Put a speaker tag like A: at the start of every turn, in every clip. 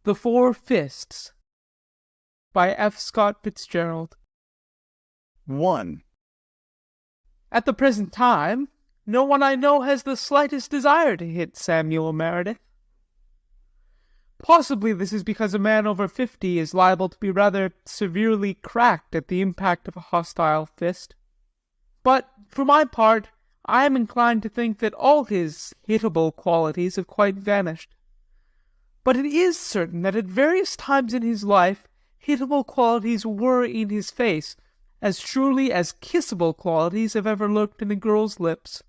A: The Four Fists by F. Scott Fitzgerald.
B: 1.
A: At the present time, no one I know has the slightest desire to hit Samuel Meredith. Possibly this is because a man over 50 is liable to be rather severely cracked at the impact of a hostile fist. But, for my part, I am inclined to think that all his hitable qualities have quite vanished. But it is certain that at various times in his life hitable qualities were in his face, as surely as kissable qualities have ever lurked in a girl's lips.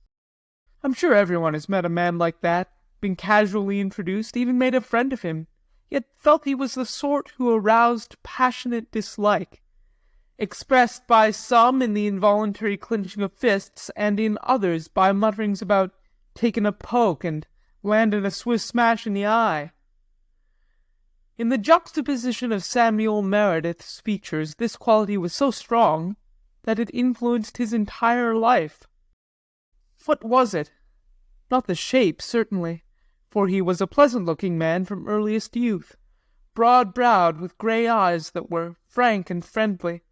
A: I'm sure everyone has met a man like that, been casually introduced, even made a friend of him, yet felt he was the sort who aroused passionate dislike, expressed by some in the involuntary clinching of fists, and in others by mutterings about taking a poke and landing a Swiss smash in the eye. In the juxtaposition of Samuel Meredith's features, this quality was so strong that it influenced his entire life. What was it? Not the shape, certainly, for he was a pleasant-looking man from earliest youth, broad-browed with grey eyes that were frank and friendly.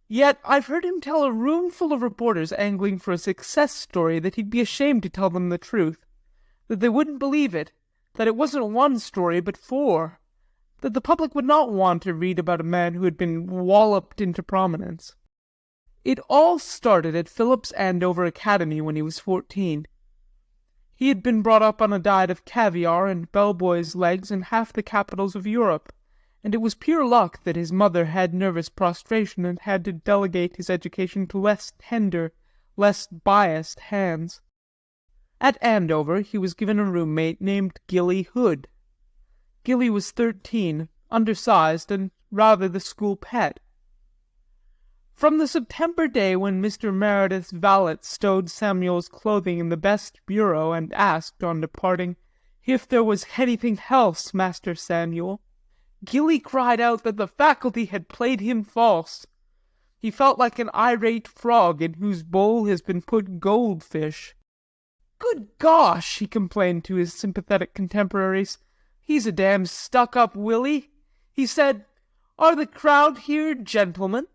A: Yet I've heard him tell a roomful of reporters angling for a success story that he'd be ashamed to tell them the truth, that they wouldn't believe it, that it wasn't one story but four, that the public would not want to read about a man who had been walloped into prominence. It all started at Phillips Andover Academy when he was 14. He had been brought up on a diet of caviar and bellboys' legs in half the capitals of Europe, and it was pure luck that his mother had nervous prostration and had to delegate his education to less tender, less biased hands. At Andover he was given a roommate named Gilly Hood. Gilly was 13, undersized, and rather the school pet. From the September day when Mr. Meredith's valet stowed Samuel's clothing in the best bureau and asked, on departing, if there was anything else, Master Samuel, Gilly cried out that the faculty had played him false. He felt like an irate frog in whose bowl has been put goldfish. "Good gosh," he complained to his sympathetic contemporaries, "he's a damn stuck-up Willie. He said, 'Are the crowd here gentlemen?'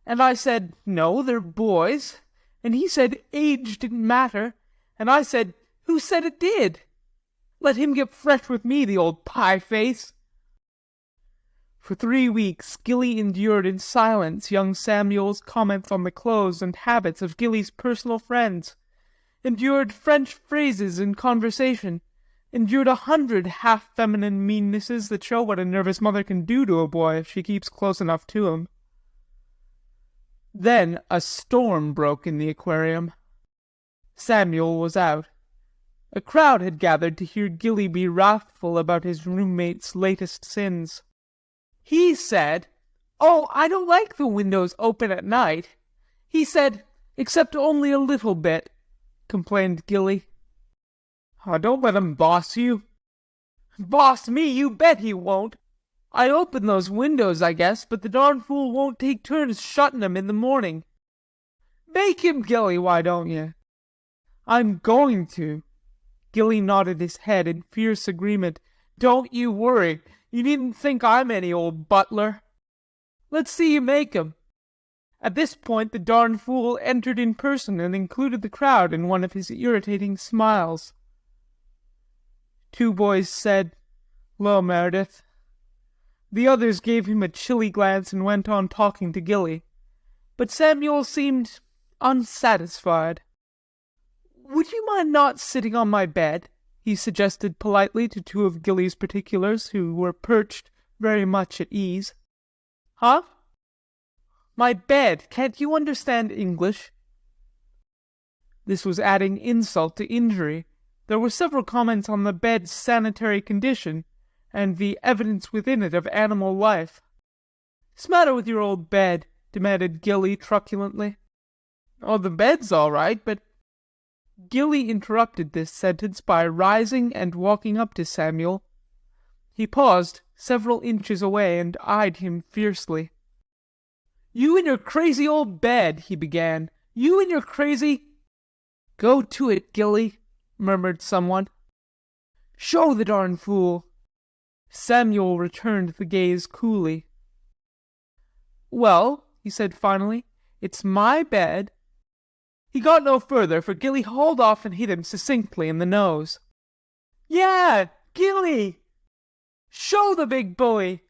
A: And I said, 'No, they're boys.' And he said age didn't matter. And I said, 'Who said it did?' Let him get fresh with me, the old pie-face." For 3 weeks Gilly endured in silence young Samuel's comments on the clothes and habits of Gilly's personal friends, endured French phrases in conversation, endured 100 half-feminine meannesses that show what a nervous mother can do to a boy if she keeps close enough to him. Then a storm broke in the aquarium. Samuel was out. A crowd had gathered to hear Gilly be wrathful about his roommate's latest sins. He said, "Oh, I don't like the windows open at night." He said, "Except only a little bit," complained Gilly. "Don't let him boss you." "Boss me, you bet he won't. I open those windows, I guess, but the darn fool won't take turns shutting 'em in the morning." "Make him, Gilly, why don't you?" "I'm going to." Gilly nodded his head in fierce agreement. "Don't you worry. You needn't think I'm any old butler." "Let's see you make 'em." At this point the darn fool entered in person and included the crowd in one of his irritating smiles. 2 boys said, "'Lo, Meredith." The others gave him a chilly glance and went on talking to Gilly. But Samuel seemed unsatisfied. "Would you mind not sitting on my bed?" he suggested politely to 2 of Gilly's particulars, who were perched very much at ease. "Huh?" "My bed. Can't you understand English?" This was adding insult to injury. There were several comments on the bed's sanitary condition, and the evidence within it of animal life. "What's the matter with your old bed?" demanded Gilly truculently. "Oh, the bed's all right, but—" Gilly interrupted this sentence by rising and walking up to Samuel. He paused several inches away and eyed him fiercely. "You and your crazy old bed," he began. "You and your crazy—" "Go to it, Gilly," murmured someone. "Show the darn fool." Samuel returned the gaze coolly. "Well," he said finally, "it's my bed." He got no further, for Gilly hauled off and hit him succinctly in the nose. "Yeah, Gilly! Show the big bully!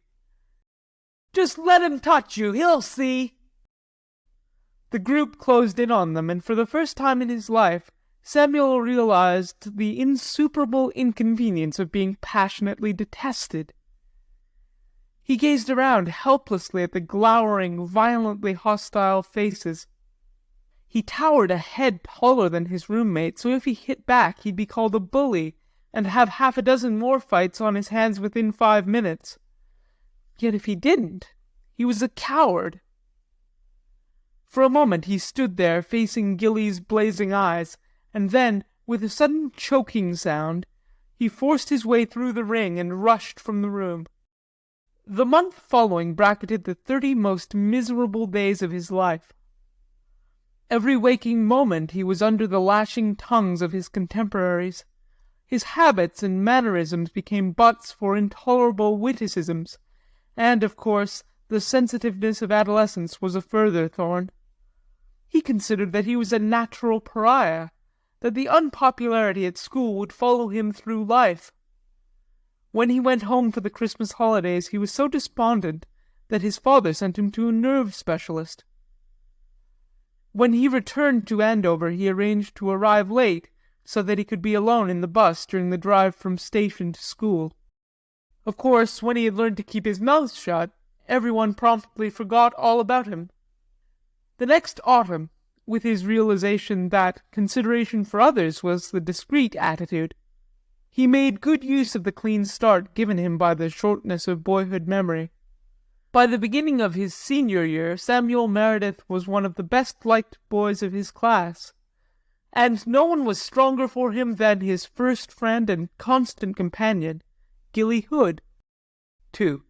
A: Just let him touch you, he'll see!" The group closed in on them, and for the first time in his life Samuel realized the insuperable inconvenience of being passionately detested. He gazed around helplessly at the glowering, violently hostile faces. He towered a head taller than his roommate, so if he hit back he'd be called a bully, and have half a dozen more fights on his hands within 5 minutes. Yet if he didn't, he was a coward. For a moment he stood there facing Gilly's blazing eyes, and then, with a sudden choking sound, he forced his way through the ring and rushed from the room. The month following bracketed the 30 most miserable days of his life. Every waking moment he was under the lashing tongues of his contemporaries. His habits and mannerisms became butts for intolerable witticisms, and, of course, the sensitiveness of adolescence was a further thorn. He considered that he was a natural pariah, that the unpopularity at school would follow him through life. When he went home for the Christmas holidays, he was so despondent that his father sent him to a nerve specialist. When he returned to Andover, he arranged to arrive late, so that he could be alone in the bus during the drive from station to school. Of course, when he had learned to keep his mouth shut, everyone promptly forgot all about him. The next autumn, with his realization that consideration for others was the discreet attitude, he made good use of the clean start given him by the shortness of boyhood memory. By the beginning of his senior year, Samuel Meredith was one of the best-liked boys of his class, and no one was stronger for him than his first friend and constant companion, Gilly Hood. 2.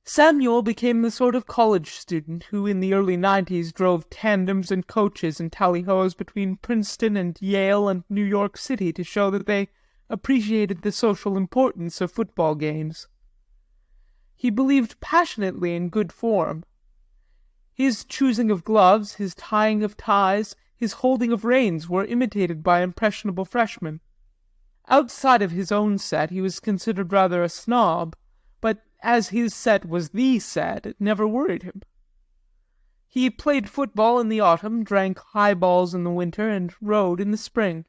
A: Samuel became the sort of college student who in the early 90s drove tandems and coaches and tally-hoes between Princeton and Yale and New York City to show that they appreciated the social importance of football games. He believed passionately in good form. His choosing of gloves, his tying of ties, his holding of reins were imitated by impressionable freshmen. Outside of his own set he was considered rather a snob, but as his set was the set, it never worried him. He played football in the autumn, drank highballs in the winter, and rode in the spring.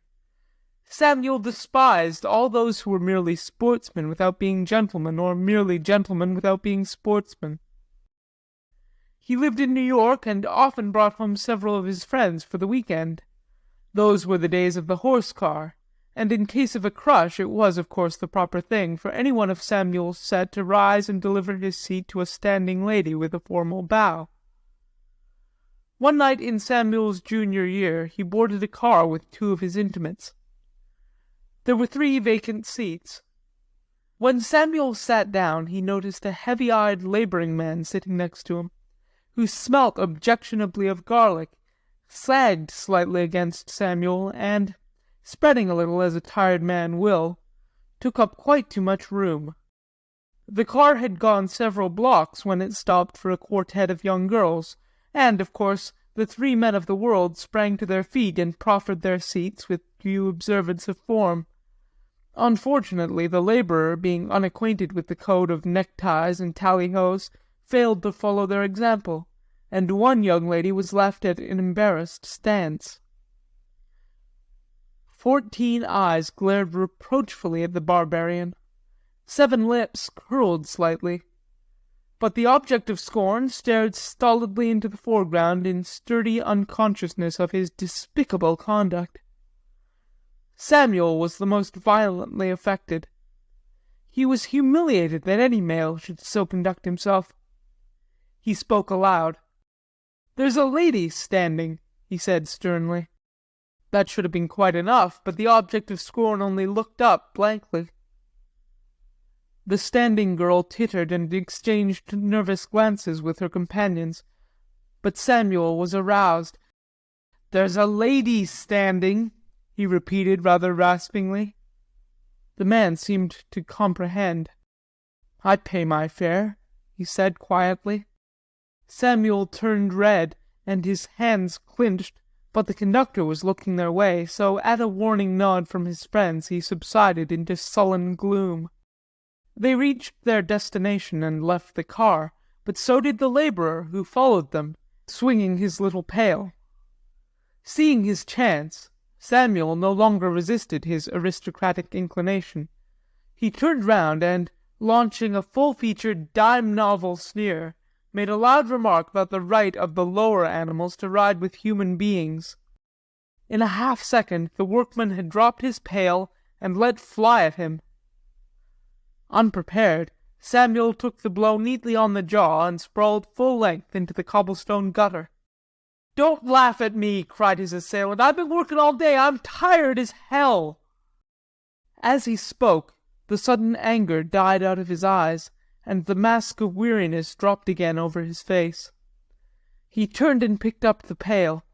A: Samuel despised all those who were merely sportsmen without being gentlemen, or merely gentlemen without being sportsmen. He lived in New York, and often brought home several of his friends for the week-end. Those were the days of the horse-car, and in case of a crush it was, of course, the proper thing for any one of Samuel's set to rise and deliver his seat to a standing lady with a formal bow. One night in Samuel's junior year he boarded a car with 2 of his intimates. There were 3 vacant seats. When Samuel sat down, he noticed a heavy-eyed laboring man sitting next to him, who smelt objectionably of garlic, sagged slightly against Samuel, and, spreading a little as a tired man will, took up quite too much room. The car had gone several blocks when it stopped for a quartet of young girls, and, of course, the 3 men of the world sprang to their feet and proffered their seats with due observance of form. Unfortunately, the labourer, being unacquainted with the code of neckties and tally-hos, failed to follow their example, and one young lady was left at an embarrassed stance. 14 eyes glared reproachfully at the barbarian. 7 lips curled slightly. But the object of scorn stared stolidly into the foreground in sturdy unconsciousness of his despicable conduct. Samuel was the most violently affected. He was humiliated that any male should so conduct himself. He spoke aloud. "There's a lady standing," he said sternly. That should have been quite enough, but the object of scorn only looked up blankly. The standing girl tittered and exchanged nervous glances with her companions, but Samuel was aroused. "There's a lady standing," he repeated rather raspingly. The man seemed to comprehend. "I pay my fare," he said quietly. Samuel turned red, and his hands clinched, but the conductor was looking their way, so at a warning nod from his friends he subsided into sullen gloom. They reached their destination and left the car, but so did the labourer who followed them, swinging his little pail. Seeing his chance, Samuel no longer resisted his aristocratic inclination. He turned round and, launching a full-featured dime novel sneer, made a loud remark about the right of the lower animals to ride with human beings. In a half-second the workman had dropped his pail and let fly at him. Unprepared, Samuel took the blow neatly on the jaw and sprawled full length into the cobblestone gutter. "Don't laugh at me," cried his assailant. "I've been working all day. I'm tired as hell." As he spoke, the sudden anger died out of his eyes, and the mask of weariness dropped again over his face. He turned and picked up the pail.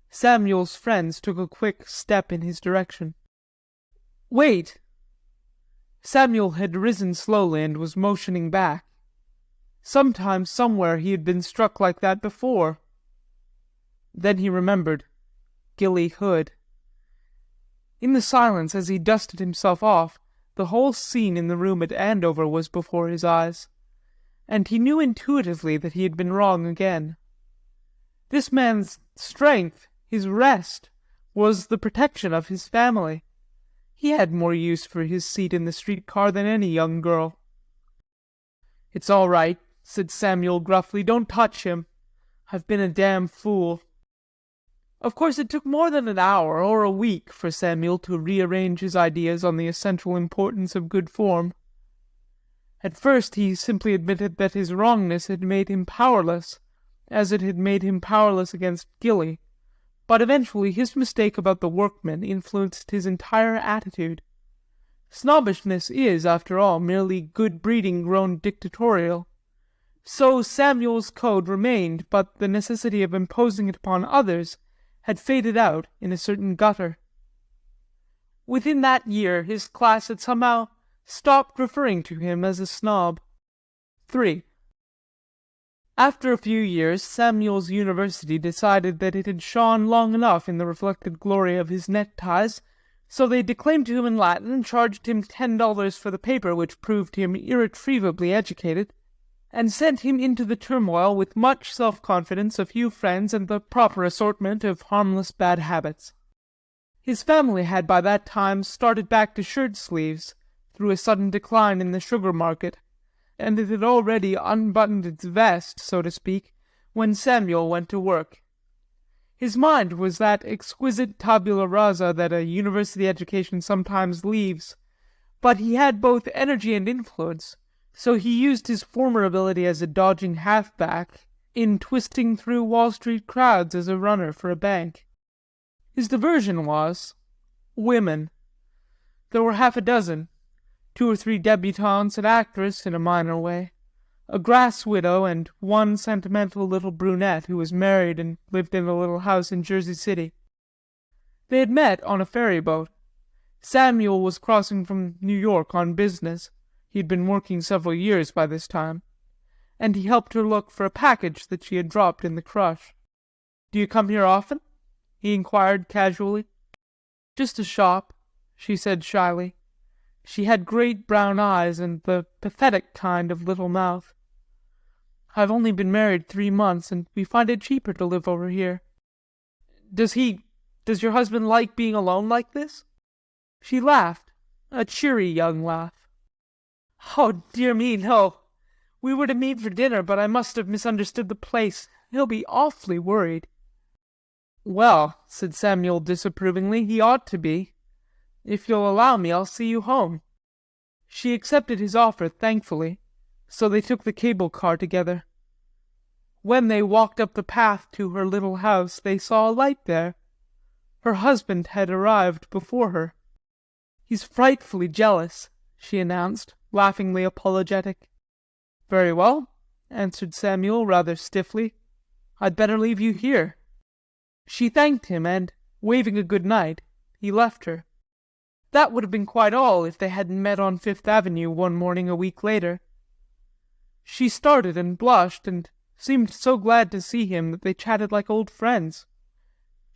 A: Samuel's friends took a quick step in his direction. "Wait!" Samuel had risen slowly and was motioning back. Sometime somewhere he had been struck like that before. Then he remembered. Gilly Hood. In the silence, as he dusted himself off, the whole scene in the room at Andover was before his eyes, and he knew intuitively that he had been wrong again. This man's strength, his rest, was the protection of his family. He had more use for his seat in the streetcar than any young girl. "It's all right," said Samuel gruffly. "Don't touch him. I've been a damn fool." Of course it took more than an hour or a week for Samuel to rearrange his ideas on the essential importance of good form. At first he simply admitted that his wrongness had made him powerless, as it had made him powerless against Gilly, but eventually his mistake about the workmen influenced his entire attitude. Snobbishness is, after all, merely good breeding grown dictatorial. So Samuel's code remained, but the necessity of imposing it upon others had faded out in a certain gutter. Within that year his class had somehow stopped referring to him as a snob. 3. After a few years, Samuel's university decided that it had shone long enough in the reflected glory of his neckties, so they declaimed to him in Latin and charged him $10 for the paper, which proved him irretrievably educated, and sent him into the turmoil with much self-confidence, a few friends, and the proper assortment of harmless bad habits. His family had by that time started back to shirt-sleeves, through a sudden decline in the sugar market, and it had already unbuttoned its vest, so to speak, when Samuel went to work. His mind was that exquisite tabula rasa that a university education sometimes leaves, but he had both energy and influence, so he used his former ability as a dodging halfback in twisting through Wall Street crowds as a runner for a bank. His diversion was women. There were half a dozen, 2 or 3 debutantes, an actress in a minor way, a grass widow, and one sentimental little brunette who was married and lived in a little house in Jersey City. They had met on a ferry boat. Samuel was crossing from New York on business. He had been working several years by this time, and he helped her look for a package that she had dropped in the crush. "Do you come here often?" he inquired casually. "Just to shop," she said shyly. She had great brown eyes and the pathetic kind of little mouth. "I've only been married 3 months, and we find it cheaper to live over here." Does your husband like being alone like this?" She laughed, a cheery young laugh. "Oh, dear me, no. We were to meet for dinner, but I must have misunderstood the place. He'll be awfully worried." "Well," said Samuel disapprovingly, "he ought to be. If you'll allow me, I'll see you home." She accepted his offer thankfully, so they took the cable car together. When they walked up the path to her little house, they saw a light there. Her husband had arrived before her. "He's frightfully jealous," she announced, laughingly apologetic. "Very well," answered Samuel rather stiffly. "I'd better leave you here." She thanked him, and, waving a good night, he left her. That would have been quite all if they hadn't met on Fifth Avenue one morning a week later. She started and blushed and seemed so glad to see him that they chatted like old friends.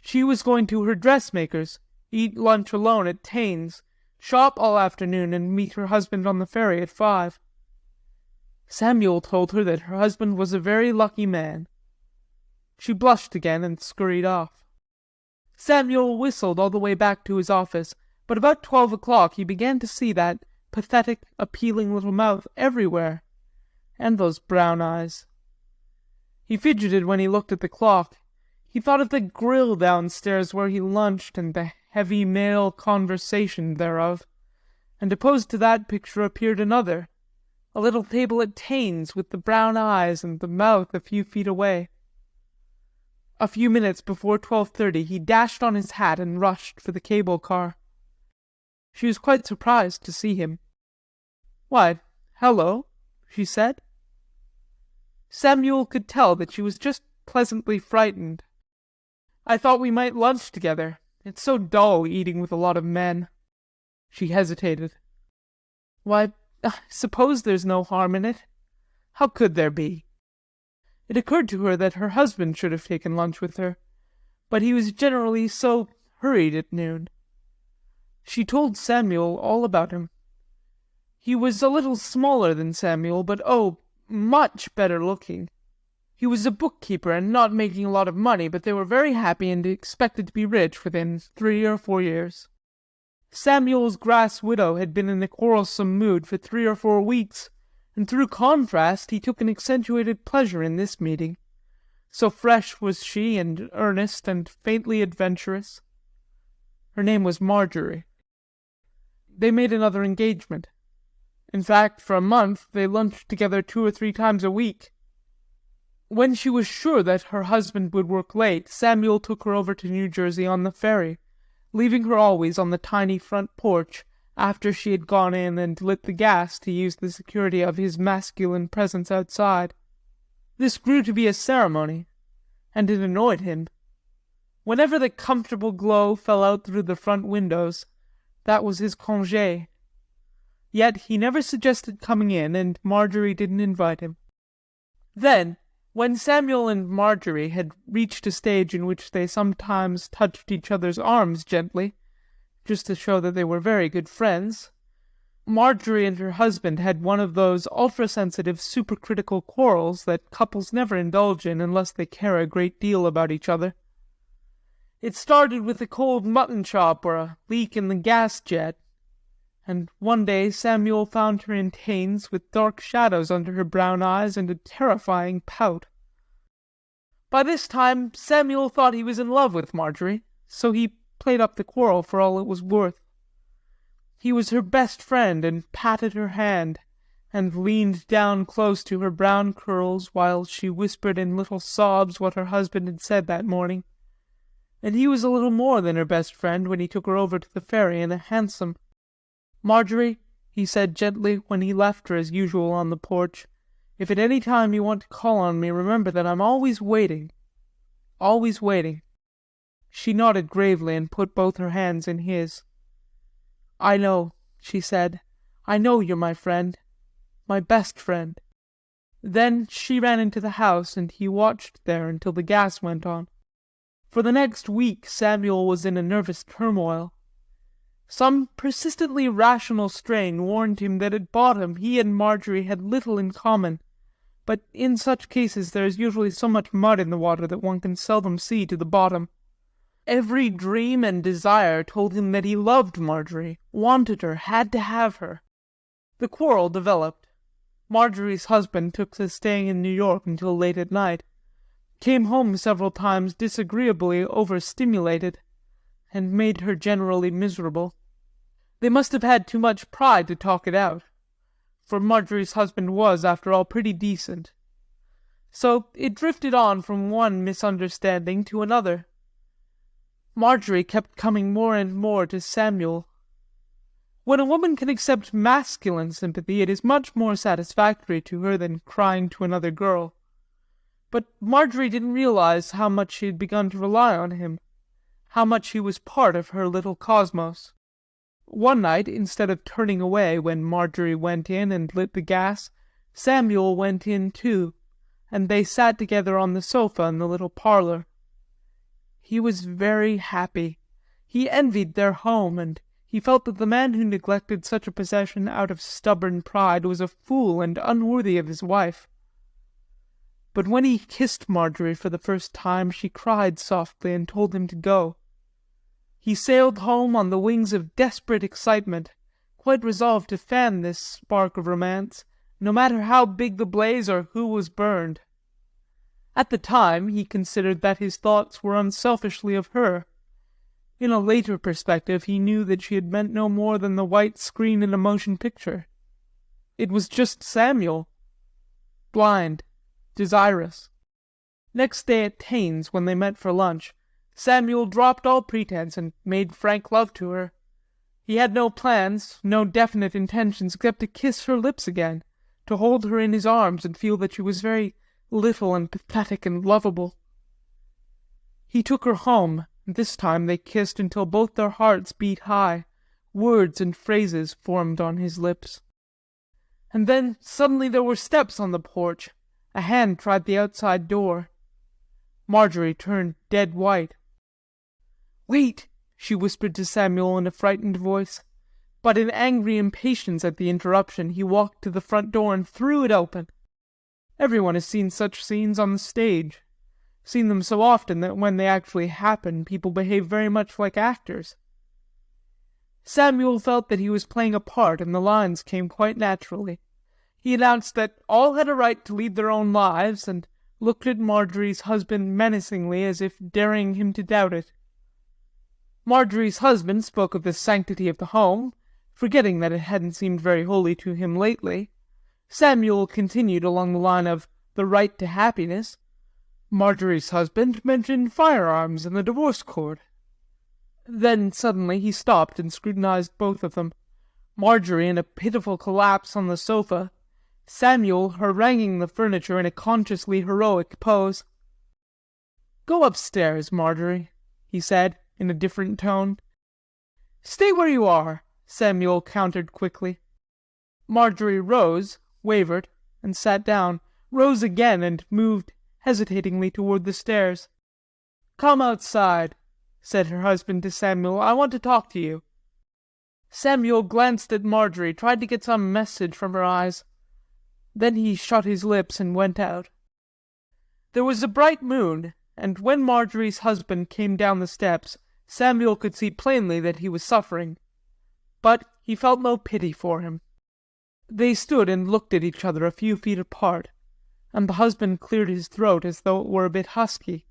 A: She was going to her dressmaker's, eat lunch alone at Taine's, shop all afternoon and meet her husband on the ferry at 5. Samuel told her that her husband was a very lucky man. She blushed again and scurried off. Samuel whistled all the way back to his office, but about 12 o'clock he began to see that pathetic, appealing little mouth everywhere, and those brown eyes. He fidgeted when he looked at the clock. He thought of the grill downstairs where he lunched and the heavy male conversation thereof, and opposed to that picture appeared another, a little table at Taine's with the brown eyes and the mouth a few feet away. A few minutes before 12:30 he dashed on his hat and rushed for the cable car. She was quite surprised to see him. "Why, hello," she said. Samuel could tell that she was just pleasantly frightened. "I thought we might lunch together. It's so dull eating with a lot of men." She hesitated. "Why, I suppose there's no harm in it. How could there be?" It occurred to her that her husband should have taken lunch with her, but he was generally so hurried at noon. She told Samuel all about him. He was a little smaller than Samuel, but much better looking. He was a bookkeeper and not making a lot of money, but they were very happy and expected to be rich within 3 or 4 years. Samuel's grass widow had been in a quarrelsome mood for 3 or 4 weeks, and through contrast he took an accentuated pleasure in this meeting. So fresh was she, and earnest, and faintly adventurous. Her name was Marjorie. They made another engagement. In fact, for a month they lunched together 2 or 3 times a week. When she was sure that her husband would work late, Samuel took her over to New Jersey on the ferry, leaving her always on the tiny front porch after she had gone in and lit the gas to use the security of his masculine presence outside. This grew to be a ceremony, and it annoyed him. Whenever the comfortable glow fell out through the front windows, that was his congé. Yet he never suggested coming in, and Marjorie didn't invite him. Then, when Samuel and Marjorie had reached a stage in which they sometimes touched each other's arms gently, just to show that they were very good friends, Marjorie and her husband had one of those ultra-sensitive, supercritical quarrels that couples never indulge in unless they care a great deal about each other. It started with a cold mutton chop or a leak in the gas jet, and one day Samuel found her in Taine's with dark shadows under her brown eyes and a terrifying pout. By this time Samuel thought he was in love with Marjorie, so he played up the quarrel for all it was worth. He was her best friend, and patted her hand, and leaned down close to her brown curls while she whispered in little sobs what her husband had said that morning. And he was a little more than her best friend when he took her over to the ferry in a hansom. "Marjorie," he said gently when he left her as usual on the porch, "if at any time you want to call on me, remember that I'm always waiting. Always waiting." She nodded gravely and put both her hands in his. "I know," she said. "I know you're my friend. My best friend." Then she ran into the house, and he watched there until the gas went on. For the next week Samuel was in a nervous turmoil. Some persistently rational strain warned him that at bottom he and Marjorie had little in common, but in such cases there is usually so much mud in the water that one can seldom see to the bottom. Every dream and desire told him that he loved Marjorie, wanted her, had to have her. The quarrel developed. Marjorie's husband took to staying in New York until late at night, came home several times disagreeably overstimulated, and made her generally miserable. They must have had too much pride to talk it out, for Marjorie's husband was, after all, pretty decent. So it drifted on from one misunderstanding to another. Marjorie kept coming more and more to Samuel. When a woman can accept masculine sympathy, it is much more satisfactory to her than crying to another girl. But Marjorie didn't realize how much she had begun to rely on him, how much he was part of her little cosmos. One night, instead of turning away when Marjorie went in and lit the gas, Samuel went in too, and they sat together on the sofa in the little parlour. He was very happy. He envied their home, and he felt that the man who neglected such a possession out of stubborn pride was a fool and unworthy of his wife. But when he kissed Marjorie for the first time, she cried softly and told him to go. He sailed home on the wings of desperate excitement, quite resolved to fan this spark of romance, no matter how big the blaze or who was burned. At the time, he considered that his thoughts were unselfishly of her. In a later perspective, he knew that she had meant no more than the white screen in a motion picture. It was just Samuel. Blind. Desirous. Next day at Taine's, when they met for lunch, Samuel dropped all pretense and made frank love to her. He had no plans, no definite intentions, except to kiss her lips again, to hold her in his arms and feel that she was very little and pathetic and lovable. He took her home, and this time they kissed until both their hearts beat high, words and phrases formed on his lips. And then suddenly there were steps on the porch. A hand tried the outside door. Marjorie turned dead white. "Wait!" she whispered to Samuel in a frightened voice. But in angry impatience at the interruption, he walked to the front door and threw it open. Everyone has seen such scenes on the stage, seen them so often that when they actually happen, people behave very much like actors. Samuel felt that he was playing a part, and the lines came quite naturally. He announced that all had a right to lead their own lives, and looked at Marjorie's husband menacingly as if daring him to doubt it. Marjorie's husband spoke of the sanctity of the home, forgetting that it hadn't seemed very holy to him lately. Samuel continued along the line of the right to happiness. Marjorie's husband mentioned firearms and the divorce court. Then suddenly he stopped and scrutinized both of them. Marjorie in a pitiful collapse on the sofa, Samuel haranguing the furniture in a consciously heroic pose. "Go upstairs, Marjorie," he said, in a different tone. "Stay where you are," Samuel countered quickly. Marjorie rose, wavered, and sat down, rose again, and moved hesitatingly toward the stairs. "Come outside," said her husband to Samuel. "I want to talk to you." Samuel glanced at Marjorie, tried to get some message from her eyes. Then he shut his lips and went out. There was a bright moon, and when Marjorie's husband came down the steps, Samuel could see plainly that he was suffering. But he felt no pity for him. They stood and looked at each other a few feet apart, and the husband cleared his throat as though it were a bit husky.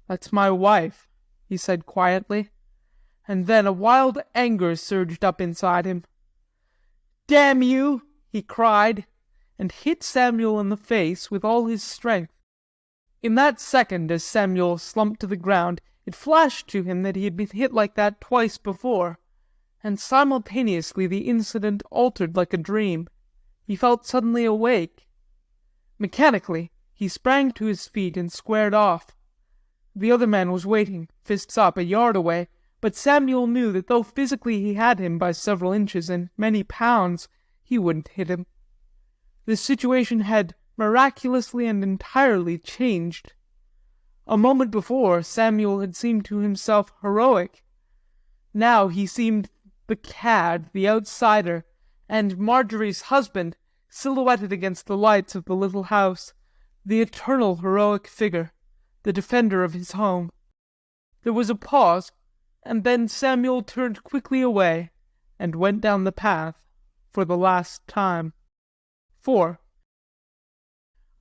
A: "That's my wife," he said quietly, and then a wild anger surged up inside him. "Damn you!" he cried, and hit Samuel in the face with all his strength. In that second, as Samuel slumped to the ground, it flashed to him that he had been hit like that twice before, and simultaneously the incident altered like a dream. He felt suddenly awake. Mechanically, he sprang to his feet and squared off. The other man was waiting, fists up, a yard away, but Samuel knew that though physically he had him by several inches and many pounds, he wouldn't hit him. The situation had miraculously and entirely changed. A moment before, Samuel had seemed to himself heroic. Now he seemed the cad, the outsider, and Marjorie's husband, silhouetted against the lights of the little house, the eternal heroic figure, the defender of his home. There was a pause, and then Samuel turned quickly away, and went down the path for the last time. 4.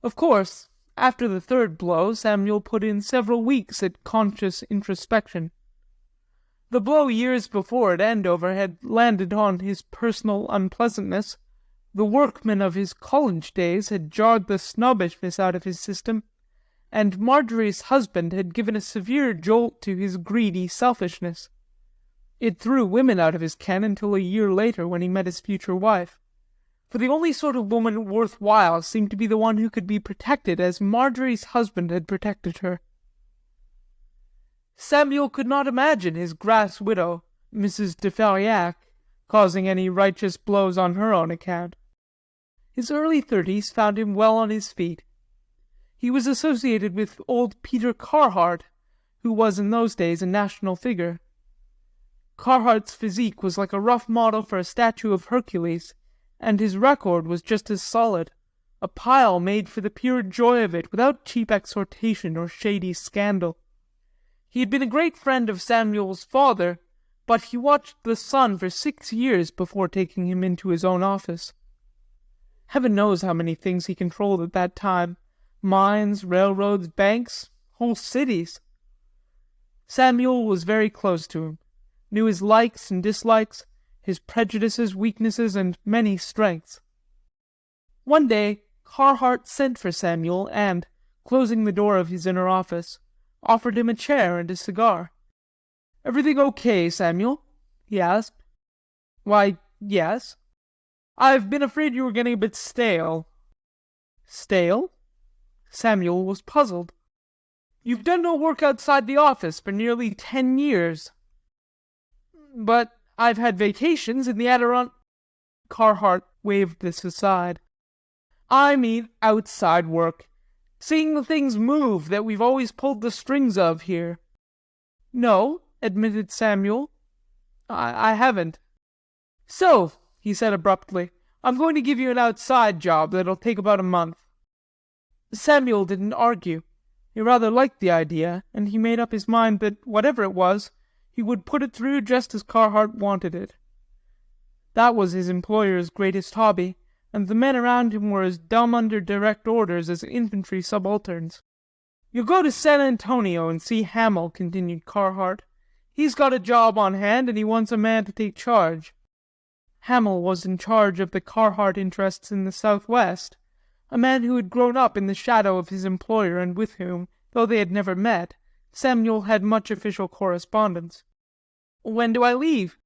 A: Of course, after the third blow, Samuel put in several weeks at conscious introspection. The blow years before at Andover had landed on his personal unpleasantness. The workmen of his college days had jarred the snobbishness out of his system, and Marjorie's husband had given a severe jolt to his greedy selfishness. It threw women out of his ken until a year later when he met his future wife. For the only sort of woman worth while seemed to be the one who could be protected as Marjorie's husband had protected her. Samuel could not imagine his grass widow, Mrs. de Ferriac, causing any righteous blows on her own account. His early 30s found him well on his feet. He was associated with old Peter Carhart, who was in those days a national figure. Carhart's physique was like a rough model for a statue of Hercules, and his record was just as solid, a pile made for the pure joy of it, without cheap exhortation or shady scandal. He had been a great friend of Samuel's father, but he watched the son for 6 years before taking him into his own office. Heaven knows how many things he controlled at that time: mines, railroads, banks, whole cities. Samuel was very close to him, knew his likes and dislikes, his prejudices, weaknesses, and many strengths. One day, Carhart sent for Samuel and, closing the door of his inner office, offered him a chair and a cigar. "Everything okay, Samuel?" he asked. "Why, yes." "I've been afraid you were getting a bit stale." "Stale?" Samuel was puzzled. "You've done no work outside the office for nearly 10 years. "But I've had vacations in the Carhart waved this aside. "I mean outside work. Seeing the things move that we've always pulled the strings of here." "No," admitted Samuel. I haven't." "So," he said abruptly, "I'm going to give you an outside job that'll take about a month." Samuel didn't argue. He rather liked the idea, and he made up his mind that, whatever it was, he would put it through just as Carhart wanted it. That was his employer's greatest hobby, and the men around him were as dumb under direct orders as infantry subalterns. "You'll go to San Antonio and see Hamel," continued Carhart. "He's got a job on hand, and he wants a man to take charge." Hamel was in charge of the Carhart interests in the Southwest, a man who had grown up in the shadow of his employer and with whom, though they had never met, Samuel had much official correspondence. "When do I leave?"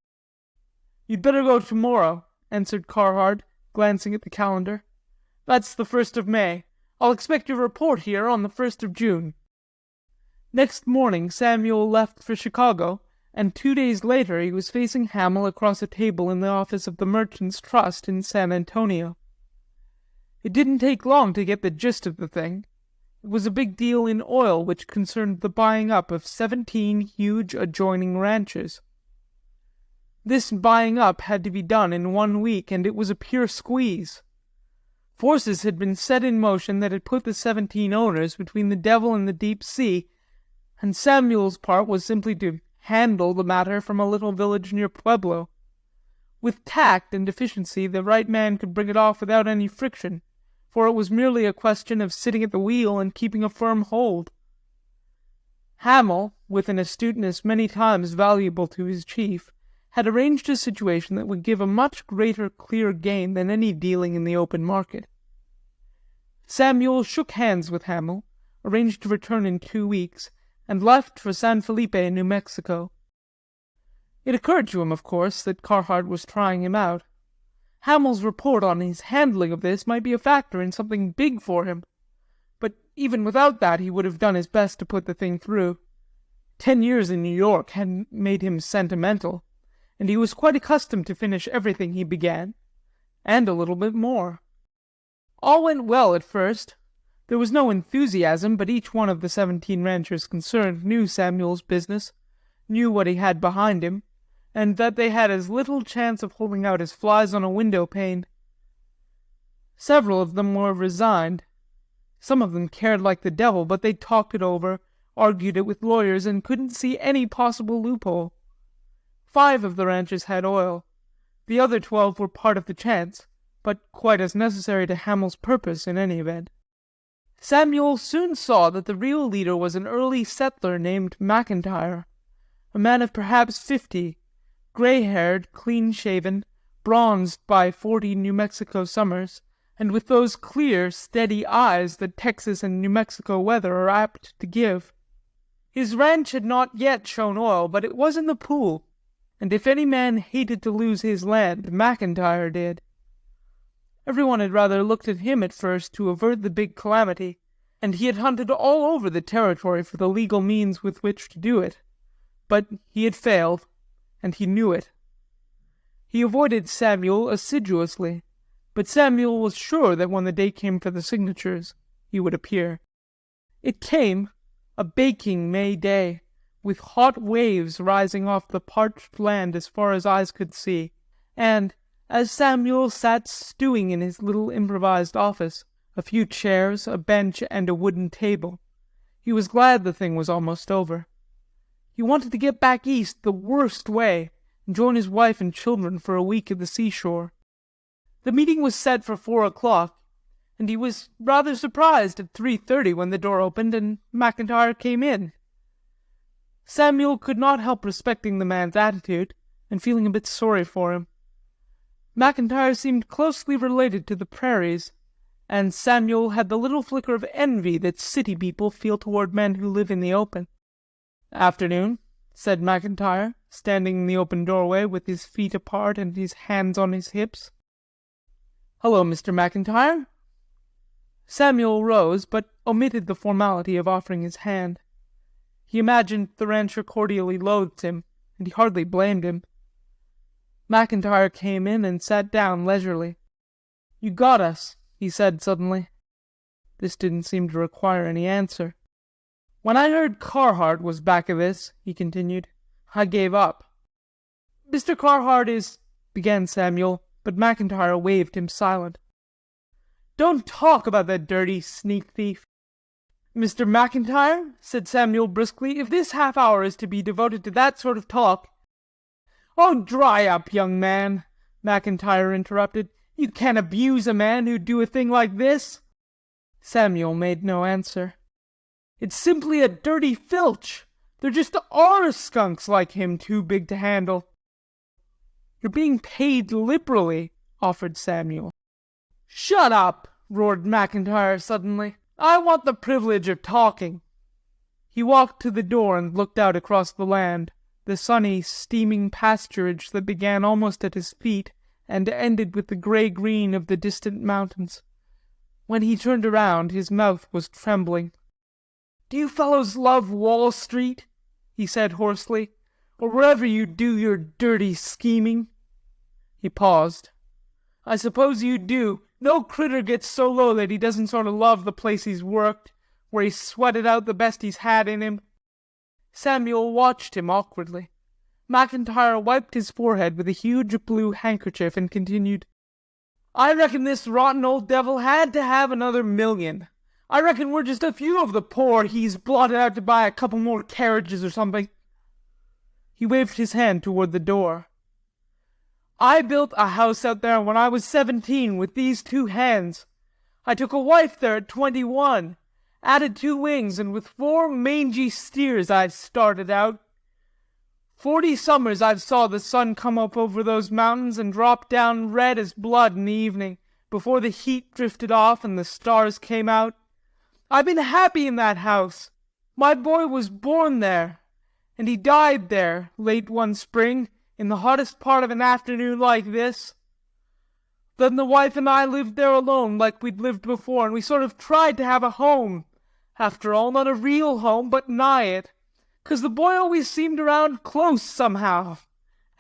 A: "You'd better go tomorrow," answered Carhart, glancing at the calendar. "That's the 1st of May. I'll expect your report here on the 1st of June. Next morning Samuel left for Chicago, and 2 days later he was facing Hamel across a table in the office of the Merchants' Trust in San Antonio. It didn't take long to get the gist of the thing. It was a big deal in oil which concerned the buying up of 17 huge adjoining ranches. This buying up had to be done in 1 week, and it was a pure squeeze. Forces had been set in motion that had put the 17 owners between the devil and the deep sea, and Samuel's part was simply to handle the matter from a little village near Pueblo. With tact and efficiency the right man could bring it off without any friction, for it was merely a question of sitting at the wheel and keeping a firm hold. Hamel, with an astuteness many times valuable to his chief, had arranged a situation that would give a much greater clear gain than any dealing in the open market. Samuel shook hands with Hamel, arranged to return in 2 weeks, and left for San Felipe, New Mexico. It occurred to him, of course, that Carhart was trying him out. Hamel's report on his handling of this might be a factor in something big for him, but even without that he would have done his best to put the thing through. 10 years in New York hadn't made him sentimental, and he was quite accustomed to finish everything he began, and a little bit more. All went well at first. There was no enthusiasm, but each one of the 17 ranchers concerned knew Samuel's business, knew what he had behind him, and that they had as little chance of holding out as flies on a window-pane. Several of them were resigned. Some of them cared like the devil, but they talked it over, argued it with lawyers, and couldn't see any possible loophole. 5 of the ranches had oil. The other 12 were part of the chance, but quite as necessary to Hamel's purpose in any event. Samuel soon saw that the real leader was an early settler named McIntyre, a man of perhaps 50, grey-haired, clean-shaven, bronzed by 40 New Mexico summers, and with those clear, steady eyes that Texas and New Mexico weather are apt to give. His ranch had not yet shown oil, but it was in the pool, and if any man hated to lose his land, McIntyre did. Everyone had rather looked at him at first to avert the big calamity, and he had hunted all over the territory for the legal means with which to do it. But he had failed, and he knew it. He avoided Samuel assiduously, but Samuel was sure that when the day came for the signatures, he would appear. It came, a baking May day, with hot waves rising off the parched land as far as eyes could see, and, as Samuel sat stewing in his little improvised office, a few chairs, a bench, and a wooden table, he was glad the thing was almost over. He wanted to get back east the worst way, and join his wife and children for a week at the seashore. The meeting was set for 4 o'clock, and he was rather surprised at 3:30 when the door opened and McIntyre came in. Samuel could not help respecting the man's attitude, and feeling a bit sorry for him. McIntyre seemed closely related to the prairies, and Samuel had the little flicker of envy that city people feel toward men who live in the open. "Afternoon," said McIntyre, standing in the open doorway with his feet apart and his hands on his hips. "Hello, Mr. McIntyre." Samuel rose, but omitted the formality of offering his hand. He imagined the rancher cordially loathed him, and he hardly blamed him. McIntyre came in and sat down leisurely. "You got us," he said suddenly. This didn't seem to require any answer. "When I heard Carhart was back of this," he continued, "I gave up." "Mr. Carhart is—" began Samuel, but McIntyre waved him silent. "Don't talk about that dirty sneak thief." "Mr. McIntyre," said Samuel briskly, "if this half-hour is to be devoted to that sort of talk—" "Oh, dry up, young man," McIntyre interrupted. "You can't abuse a man who'd do a thing like this." Samuel made no answer. "It's simply a dirty filch. There just are skunks like him too big to handle." "You're being paid liberally," offered Samuel. "Shut up," roared McIntyre suddenly. "I want the privilege of talking." He walked to the door and looked out across the land, the sunny, steaming pasturage that began almost at his feet and ended with the grey-green of the distant mountains. When he turned around, his mouth was trembling. "Do you fellows love Wall Street?" he said hoarsely. "Or wherever you do your dirty scheming?" He paused. "I suppose you do. No critter gets so low that he doesn't sort of love the place he's worked, where he's sweated out the best he's had in him." Samuel watched him awkwardly. McIntyre wiped his forehead with a huge blue handkerchief and continued, "I reckon this rotten old devil had to have another $1,000,000. I reckon we're just a few of the poor he's blotted out to buy a couple more carriages or something." He waved his hand toward the door. "I built a house out there when I was 17 with these 2 hands. I took a wife there at 21, added 2 wings, and with 4 mangy steers I started out. 40 summers I've saw the sun come up over those mountains and drop down red as blood in the evening, before the heat drifted off and the stars came out. I've been happy in that house. My boy was born there, and he died there, late one spring, in the hottest part of an afternoon like this. Then the wife and I lived there alone like we'd lived before, and we sort of tried to have a home. After all, not a real home, but nigh it, 'cause the boy always seemed around close somehow,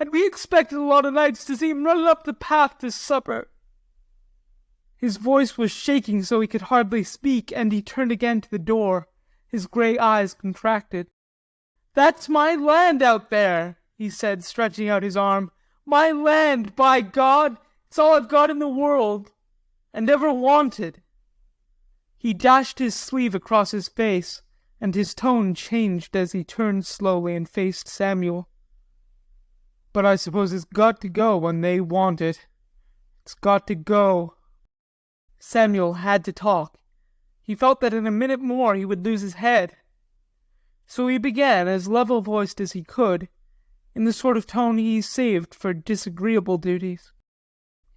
A: and we expected a lot of nights to see him running up the path to supper." His voice was shaking so he could hardly speak, and he turned again to the door, his grey eyes contracted. "That's my land out there," he said, stretching out his arm. "My land, by God! It's all I've got in the world, and ever wanted." He dashed his sleeve across his face, and his tone changed as he turned slowly and faced Samuel. "But I suppose it's got to go when they want it. It's got to go." Samuel had to talk. He felt that in a minute more he would lose his head. So he began, as level-voiced as he could, in the sort of tone he saved for disagreeable duties.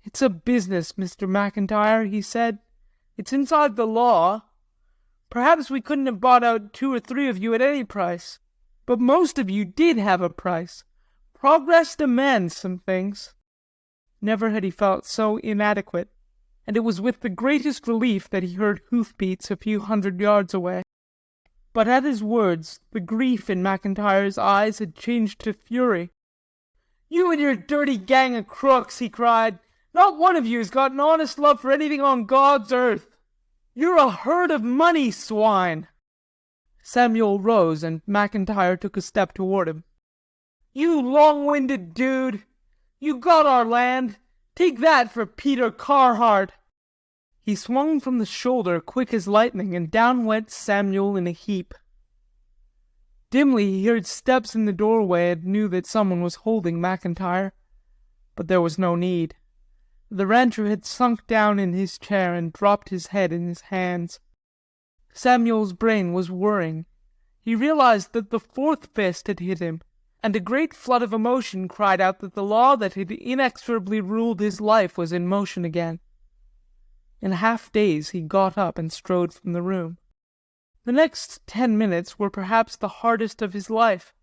A: "It's a business, Mr. McIntyre," he said. "It's inside the law. Perhaps we couldn't have bought out 2 or 3 of you at any price, but most of you did have a price. Progress demands some things." Never had he felt so inadequate, and it was with the greatest relief that he heard hoofbeats a few 100 yards away. But at his words, the grief in McIntyre's eyes had changed to fury. "You and your dirty gang of crooks," he cried. "Not one of you's got an honest love for anything on God's earth. You're a herd of money swine." Samuel rose, and McIntyre took a step toward him. "You long-winded dude! You got our land! Take that for Peter Carhart!" He swung from the shoulder quick as lightning, and down went Samuel in a heap. Dimly he heard steps in the doorway and knew that someone was holding McIntyre, but there was no need. The rancher had sunk down in his chair and dropped his head in his hands. Samuel's brain was whirring. He realized that the fourth fist had hit him, and a great flood of emotion cried out that the law that had inexorably ruled his life was in motion again. In a half-daze he got up and strode from the room. The next 10 minutes were perhaps the hardest of his life.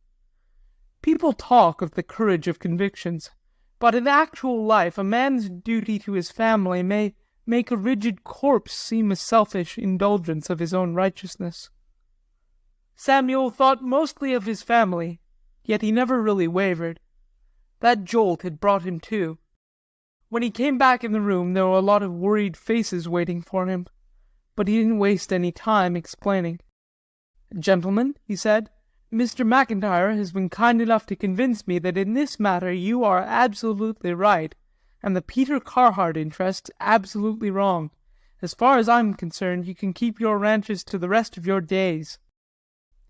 A: People talk of the courage of convictions, but in actual life a man's duty to his family may make a rigid corpse seem a selfish indulgence of his own righteousness. Samuel thought mostly of his family, yet he never really wavered. That jolt had brought him to. When he came back in the room there were a lot of worried faces waiting for him, but he didn't waste any time explaining. "Gentlemen," he said, "Mr. McIntyre has been kind enough to convince me that in this matter you are absolutely right, and the Peter Carhart interest absolutely wrong. As far as I'm concerned, you can keep your ranches to the rest of your days."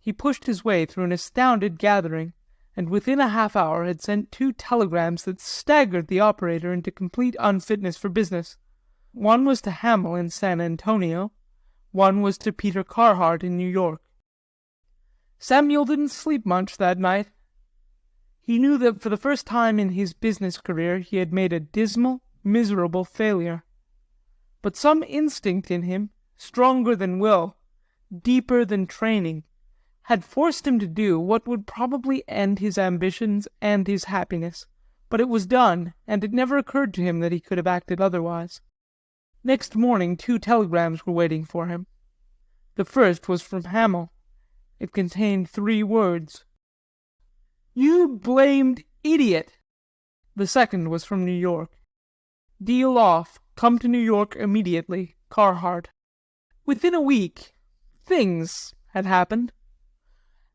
A: He pushed his way through an astounded gathering, and within a half-hour had sent 2 telegrams that staggered the operator into complete unfitness for business. One was to Hamel in San Antonio, one was to Peter Carhart in New York. Samuel didn't sleep much that night. He knew that for the first time in his business career he had made a dismal, miserable failure. But some instinct in him, stronger than will, deeper than training, had forced him to do what would probably end his ambitions and his happiness. But it was done, and it never occurred to him that he could have acted otherwise. Next morning 2 telegrams were waiting for him. The first was from Hamel. It contained 3 words. "You blamed idiot!" The second was from New York. "Deal off. Come to New York immediately. Carhart." Within a week, things had happened.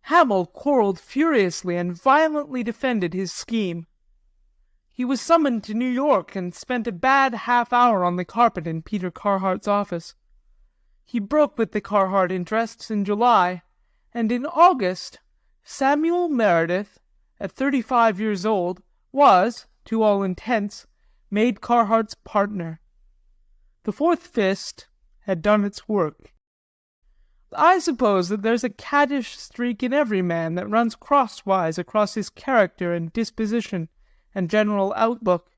A: Hamel quarrelled furiously and violently defended his scheme. He was summoned to New York and spent a bad half-hour on the carpet in Peter Carhart's office. He broke with the Carhart interests in July, and in August Samuel Meredith, at 35 years old, was, to all intents, made Carhart's partner. The fourth fist had done its work. I suppose that there's a caddish streak in every man that runs crosswise across his character and disposition and general outlook.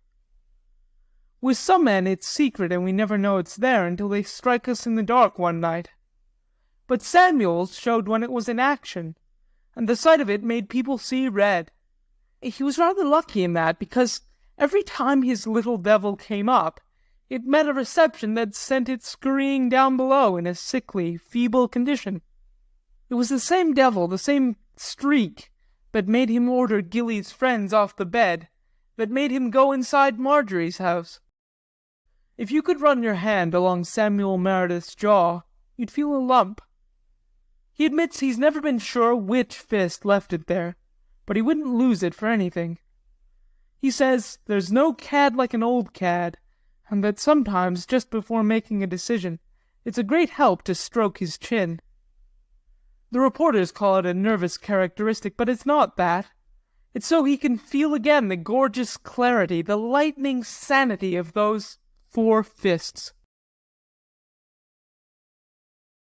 A: With some men it's secret and we never know it's there until they strike us in the dark one night. But Samuel's showed when it was in action, and the sight of it made people see red. He was rather lucky in that, because every time his little devil came up, it met a reception that sent it scurrying down below in a sickly, feeble condition. It was the same devil, the same streak, that made him order Gilly's friends off the bed, that made him go inside Marjorie's house. If you could run your hand along Samuel Meredith's jaw, you'd feel a lump. He admits he's never been sure which fist left it there, but he wouldn't lose it for anything. He says there's no cad like an old cad, and that sometimes, just before making a decision, it's a great help to stroke his chin. The reporters call it a nervous characteristic, but it's not that. It's so he can feel again the gorgeous clarity, the lightning sanity of those 4 fists.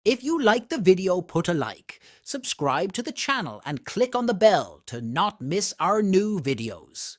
C: If you like the video, put a like, subscribe to the channel and click on the bell to not miss our new videos.